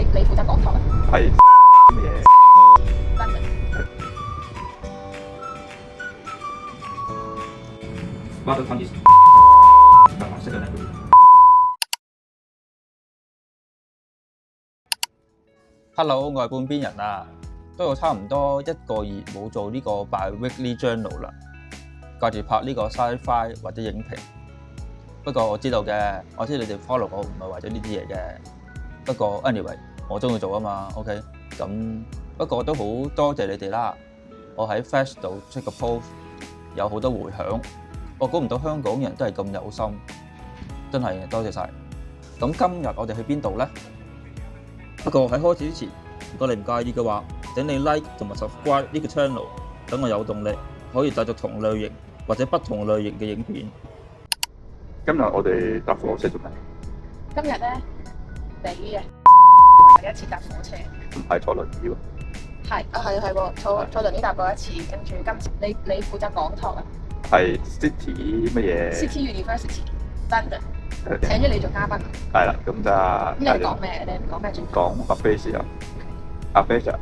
你負責講堂啊？係咩嘢？真嘅。Mother tongue is my second language. Hello， 我係半邊人啊，都有差唔多1個月冇做呢個 bi-weekly journal 啦，掛住拍呢個 sci-fi 或者影評。不過我知道嘅，我知你哋 follow 我唔係為咗呢啲嘢嘅。不過 anyway， 我中意做啊嘛 ，OK。咁不過都好多謝你哋啦，我喺 Flash 度出個 post， 有好多回響。我估唔到香港人都係咁有心，真係多謝晒。咁今日我哋去邊度呢？不過喺開始之前，如果你唔介意嘅話，請你 like 同埋 subscribe 呢個 channel， 等我有動力可以製作同類型或者不同類型嘅影片。今日我哋搭火車做咩？今日咧，你嘅第一次搭火車，唔係坐輪椅喎。係喎，坐輪椅搭過一次，跟住今次你負責講堂啊？係 City 乜嘢 City University London， 請咗你做嘉賓。係啦，咁就咁你講咩？你講咩主題？講 aphasia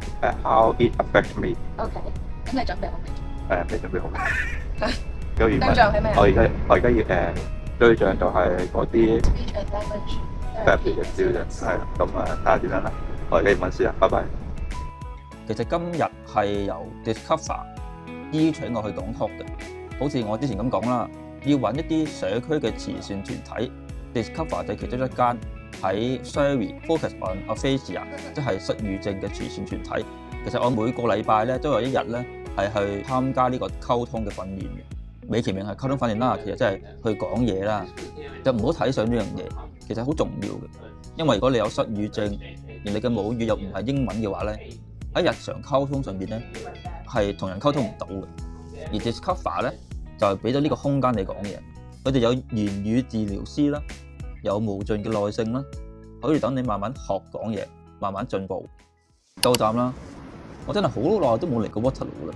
how it affects me。 OK， 咁你準備好未？未準備好。對象係咩？我而家要對象就係嗰啲 Speech and language therapy 嘅 student， 係啦，咁睇下點樣啦。我而家要問先啊，拜拜。其實今日係由 Discover 邀請我去講 talk 嘅，好似我之前咁講啦，要揾一啲社區嘅慈善團體 ，Discover 就係其中一間喺 Surrey focus on aphasia， 即係失語症嘅慈善團體。其實我每個禮拜咧都有一日咧係去參加呢個溝通嘅訓練嘅。美其名係溝通訓練啦，其實真係去講嘢啦，就唔好睇上呢樣嘢，其實好重要嘅。因為如果你有失語症，而你嘅母語又唔係英文嘅話咧，喺日常溝通上邊咧係同人溝通唔到嘅。而 Discover 咧就係俾咗呢個空間你講嘢，佢哋有言語治療師啦，有無盡嘅耐性啦，可以等你慢慢學講嘢，慢慢進步。夠站啦！我真係好耐都冇嚟過 Waterloo 啦，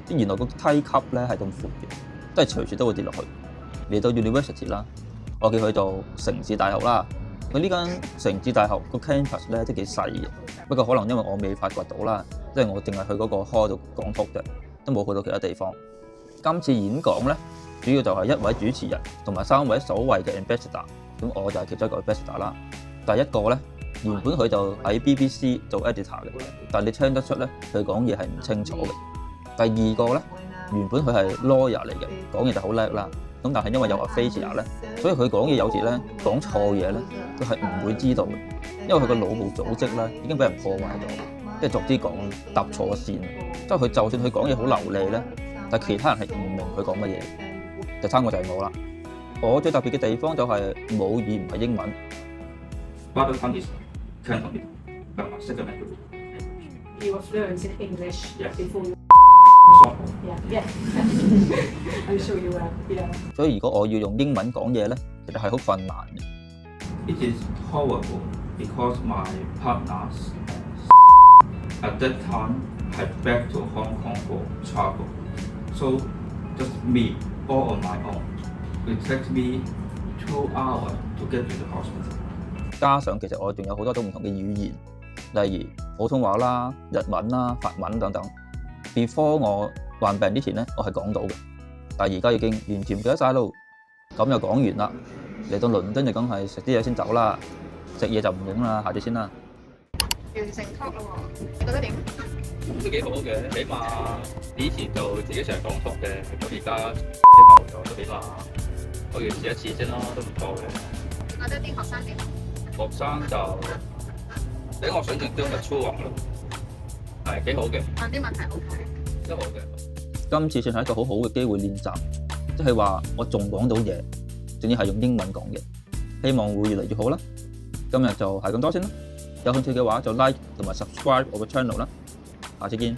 原來個梯級咧係咁闊嘅。都係隨時都會跌落去。嚟到 University 啦，我叫佢做城市大學啦。佢呢間城市大學個 campus 咧都幾細嘅，不過可能因為我未發掘到啦，即係我淨係去嗰個 hall 度講 talk 嘅，都冇去到其他地方。今次演講咧，主要就係一位主持人同埋3位所謂嘅 ambassador， 咁我就係其中一個 ambassador 啦。第一個咧，原本佢就喺 BBC 做 editor 嘅，但係你聽得出咧，佢講嘢係唔清楚嘅。第二個咧，原本佢係 lawyer 嚟嘅，講嘢就好叻啦。咁但係因為有 aphasia 咧，所以佢講嘢有時咧講錯嘢咧，佢係唔會知道嘅，因為佢個腦部組織咧已經俾人破壞咗，即係逐啲講搭錯線。即係佢就算佢講嘢好流利咧，但係其他人係唔明佢講乜嘢。第三個就係我啦，我最特別嘅地方就係母語唔係英文。Mother tongue is Cantonese, but my second language. You were fluent in English before you... Yeah. I'm sure you were. Yeah. 所以如果我要用英文講嘢咧，其實係好困難嘅。It is horrible because my partners at that time had back to Hong Kong for travel, so just me all on my own. It takes me 2 hours to get to the hospital. 加上其實我仲有好多種唔同嘅語言，例如普通話啦、日文啦、法文等等。Before 我患病之前咧，我係講到嘅，但係而家已經完全唔記得晒咯。咁又講完啦，嚟到倫敦就梗係食啲嘢先走啦，食嘢就唔影啦，下次先啦。完成 talk 啦喎，你覺得點？都幾好嘅，起碼以前就自己成日講錯嘅，咁而家一流咗都起碼可以試一次先啦，都唔錯嘅。你覺得啲學生點？學生就比我想象中嘅粗話咯，係幾好嘅。問啲問題 OK。都好嘅。今次算係一個好好嘅機會練習，即係話我仲講到嘢，仲要係用英文講嘅，希望會越嚟越好啦。今日就係咁多先啦，有興趣嘅話就 like 同埋 subscribe 我個 channel 啦，下次見。